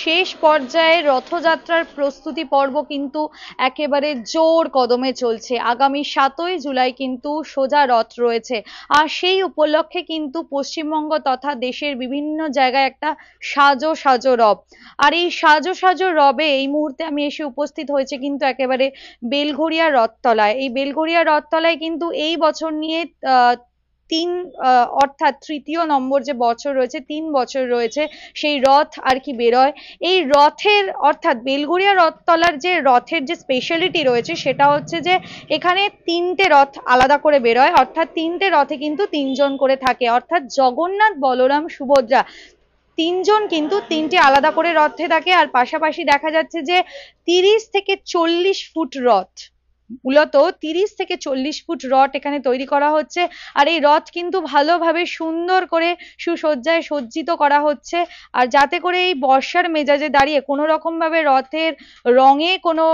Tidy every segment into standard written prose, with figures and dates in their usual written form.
শেষ পর্যায়ে রথযাত্রার প্রস্তুতি পর্ব কিন্তু একেবারে জোর কদমে চলছে। আগামী 7ই জুলাই কিন্তু সোজা রথ রয়েছে, আর সেই উপলক্ষে কিন্তু পশ্চিমবঙ্গ তথা দেশের বিভিন্ন জায়গায় একটা সাজো সাজো রব। আর এই সাজো সাজো রবে এই মুহূর্তে আমি এসে উপস্থিত হয়েছে কিন্তু একেবারে বেলঘড়িয়া রথতলায়। এই বেলঘড়িয়া রথতলায় কিন্তু এই বছর নিয়ে তিন অর্থাৎ তৃতীয় নম্বর যে বছর রয়েছে, 3 বছর রয়েছে সেই রথ আর কি বেরোয়। এই রথের অর্থাৎ বেলঘড়িয়া রথতলার যে রথের যে স্পেশালিটি রয়েছে সেটা হচ্ছে যে এখানে 3টে রথ আলাদা করে বেরোয়, অর্থাৎ 3টে রথে কিন্তু 3জন করে থাকে, অর্থাৎ জগন্নাথ, বলরাম, সুভদ্রা 3জন কিন্তু 3টে আলাদা করে রথে থাকে। আর পাশাপাশি দেখা যাচ্ছে যে 30 থেকে 40 ফুট রথ, মূলত 30 থেকে 40 ফুট রথ এখানে তৈরি করা হচ্ছে। আর এই রথ কিন্তু ভালোভাবে সুন্দর করে সুসজ্জায় সজ্জিত করা হচ্ছে, আর যাতে করে এই বর্ষার মেজাজে দাঁড়িয়ে কোনো রকম ভাবে রথের রঙে কোনো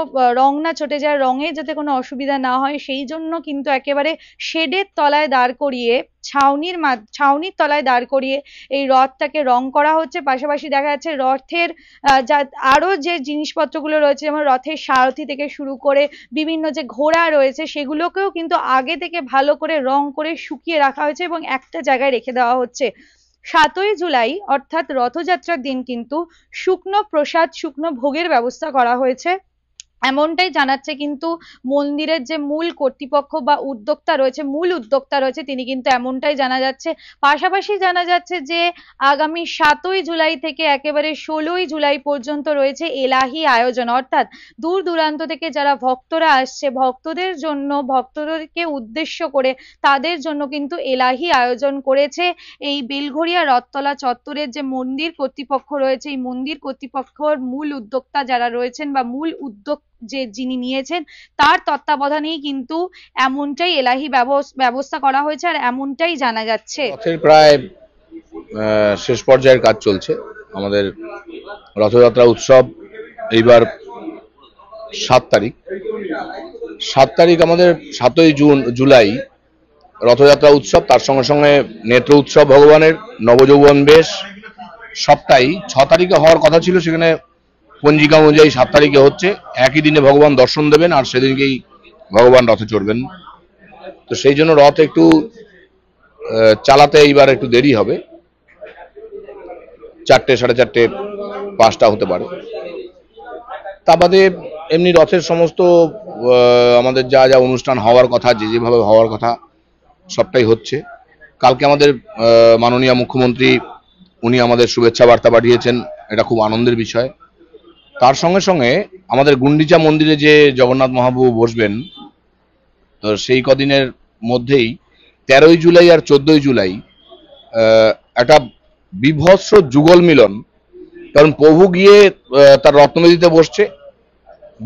রং না চটে যায়, রঙে যাতে কোনো অসুবিধা না হয় সেই জন্য কিন্তু একেবারে শেডের তলায় দাঁড় করিয়ে, ছাউনির তলায় দাঁড় করিয়ে এই রথটাকে রং করা হচ্ছে। পাশাপাশি দেখা যাচ্ছে রথের আরো যে জিনিসপত্রগুলো রয়েছে, যেমন রথের সারথি থেকে শুরু করে বিভিন্ন যে ঘোড়া রয়েছে সেগুলোকেও কিন্তু আগে থেকে ভালো করে রং করে শুকিয়ে রাখা হয়েছে এবং একটা জায়গায় রেখে দেওয়া হচ্ছে। 7ই জুলাই অর্থাৎ রথযাত্রার দিন কিন্তু শুকনো প্রসাদ, শুকনো ভোগের ব্যবস্থা করা হয়েছে, এমনটাই জানাচ্ছে কিন্তু মন্দিরের যে মূল কর্তৃপক্ষ বা উদ্যোক্তা রয়েছে, মূল উদ্যোক্তা রয়েছে তিনি কিন্তু এমনটাই জানা যাচ্ছে। পাশাপাশি জানা যাচ্ছে যে আগামী 7ই জুলাই থেকে একেবারে 16ই জুলাই পর্যন্ত রয়েছে এলাহি আয়োজন, অর্থাৎ দূর দূরান্ত থেকে যারা ভক্তরা আসছে, ভক্তদের জন্য, ভক্তদেরকে উদ্দেশ্য করে তাদের জন্য কিন্তু এলাহি আয়োজন করেছে এই বেলঘড়িয়া রথতলা চত্বরের যে মন্দির কর্তৃপক্ষ রয়েছে। এই মন্দির কর্তৃপক্ষর মূল উদ্যোক্তা যারা রয়েছেন বা মূল উদ্যোগ যে যিনি নিয়েছেন তার তত্ত্বাবধানেই কিন্তু এমনটাই এলাহি ব্যবস্থা করা হয়েছে, আর এমনটাই জানা যাচ্ছে। প্রায় শেষ পর্যায়ের কাজ চলছে আমাদের রথযাত্রা উৎসব। এইবার 7 তারিখ আমাদের 7ই জুলাই রথযাত্রা উৎসব, তার সঙ্গে সঙ্গে নেত্র উৎসব ভগবানের, নবযৌবন বেশ সবটাই 6 তারিখে হওয়ার কথা ছিল, সেখানে পঞ্জিকা অনুযায়ী 7 তারিখে হচ্ছে। একই দিনে ভগবান দর্শন দেবেন আর সেদিনকেই ভগবান রথে চড়বেন। তো সেই জন্য রথ একটু চালাতে এইবার একটু দেরি হবে, 4টে, 4:30, 5টা হতে পারে। তা বাদে এমনি রথের সমস্ত আমাদের যা যা অনুষ্ঠান হওয়ার কথা, যেভাবে হওয়ার কথা সবটাই হচ্ছে। কালকে আমাদের মাননীয় মুখ্যমন্ত্রী উনি আমাদের শুভেচ্ছা বার্তা পাঠিয়েছেন, এটা খুব আনন্দের বিষয়। তার সঙ্গে সঙ্গে আমাদের গুন্ডিচা মন্দিরে যে জগন্নাথ মহাপ্রভু বসবেন, তো সেই কদিনের মধ্যেই 13ই জুলাই আর 14ই জুলাই একটা বিভৎস যুগল মিলন, কারণ প্রভু গিয়ে তার রত্নবেদিতে বসছে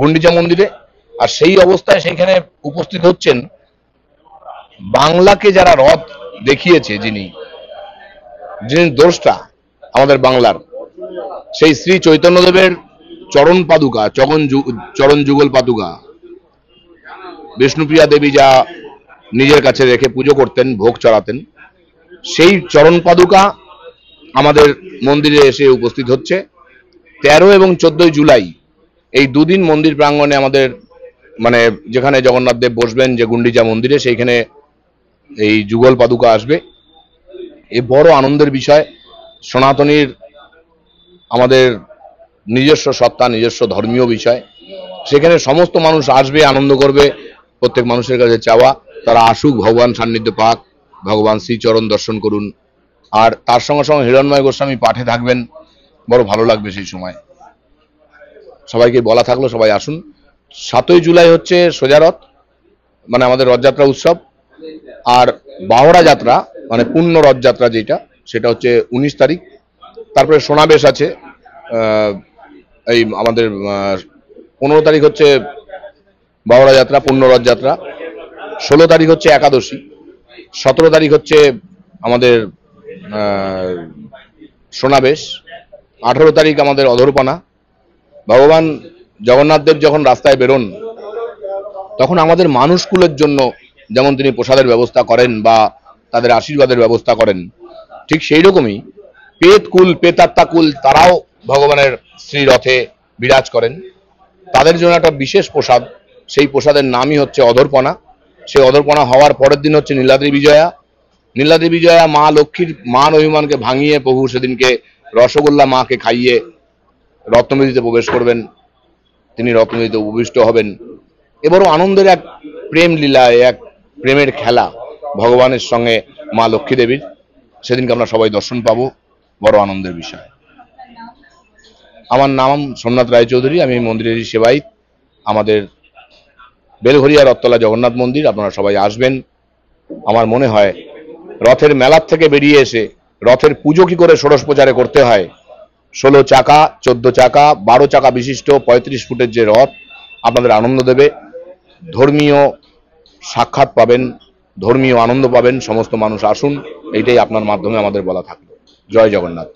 গুন্ডিচা মন্দিরে, আর সেই অবস্থায় সেইখানে উপস্থিত হচ্ছেন বাংলাকে যারা রথ দেখিয়েছে, যিনি দ্রষ্টা আমাদের বাংলার, সেই শ্রী চৈতন্যদেবের চরণ পাদুকা, চরণ যুগল পাদুকা বিষ্ণুপ্রিয়া দেবী যা নিজের কাছে রেখে পুজো করতেন, ভোগ চড়াতেন, সেই চরণ পাদুকা আমাদের মন্দিরে এসে উপস্থিত হচ্ছে। 13 এবং 14ই জুলাই এই দুদিন মন্দির প্রাঙ্গণে আমাদের মানে যেখানে জগন্নাথ দেব বসবেন যে গুন্ডিচা মন্দিরে, সেইখানে এই যুগল পাদুকা আসবে। এ বড় আনন্দের বিষয়। সনাতনীর আমাদের নিজস্ব সত্তা, নিজস্ব ধর্মীয় বিষয়, সেখানে সমস্ত মানুষ আসবে, আনন্দ করবে। প্রত্যেক মানুষের কাছে চাওয়া তারা আসুক, ভগবান সান্নিধ্য পাক, ভগবান শ্রীচরণ দর্শন করুন। আর তার সঙ্গে সঙ্গে হিরণ্ময় গোস্বামী পাঠে থাকবেন, বড় ভালো লাগবে সেই সময়। সবাইকে বলা থাকলো সবাই আসুন। 7ই জুলাই হচ্ছে সোজা রথ, মানে আমাদের রথযাত্রা উৎসব। আর বাহড়া যাত্রা মানে পূর্ণ রথযাত্রা যেটা, সেটা হচ্ছে 19 তারিখ। তারপরে সোনাবেশ আছে, এই আমাদের 15 তারিখ হচ্ছে বাহড়া যাত্রা, পূর্ণ রথযাত্রা। 16 তারিখ হচ্ছে একাদশী। 17 তারিখ হচ্ছে আমাদের সোনাবেশ। 18 তারিখ আমাদের অধরপানা। ভগবান জগন্নাথ দেব যখন রাস্তায় বেরোন, তখন আমাদের মানুষকুলের জন্য যেমন তিনি প্রসাদের ব্যবস্থা করেন বা তাদের আশীর্বাদের ব্যবস্থা করেন, ঠিক সেই রকমই পেতকুল, পেতাত্মাকুল তারাও ভগবানের শ্রী রথে বিরাজ করেন, তাদের জন্য একটা বিশেষ প্রসাদ, সেই প্রসাদের নামই হচ্ছে অধরপনা। সেই অধরপনা হওয়ার পরের দিন হচ্ছে নীলাদ্রি বিজয়া। নীলাদ্রি বিজয়া মা লক্ষ্মীর মান অভিমানকে ভাঙিয়ে প্রভু সেদিনকে রসগোল্লা মাকে খাইয়ে রত্নবেদিতে প্রবেশ করবেন, তিনি রত্নবেদিতে উপবিষ্ট হবেন। এবারও আনন্দের এক প্রেম লীলায়, এক প্রেমের খেলা ভগবানের সঙ্গে মা লক্ষ্মী দেবীর, সেদিনকে আমরা সবাই দর্শন পাবো, বড় আনন্দের বিষয়। আমার নাম সোমনাথ রায়চৌধুরী, আমি এই মন্দিরেরই সেবায়িত। আমাদের বেলঘরিয়া রথতলা জগন্নাথ মন্দির, আপনারা সবাই আসবেন। আমার মনে হয় রথের মেলার থেকে বেরিয়ে এসে রথের পুজো কি করে ষোড়শ প্রচারে করতে হয়, 16 চাকা, 14 চাকা, 12 চাকা বিশিষ্ট 35 ফুটের যে রথ আপনাদের আনন্দ দেবে। ধর্মীয় সাক্ষাৎ পাবেন, ধর্মীয় আনন্দ পাবেন। সমস্ত মানুষ আসুন, এইটাই আপনার মাধ্যমে আমাদের বলা থাকলো। জয় জগন্নাথ।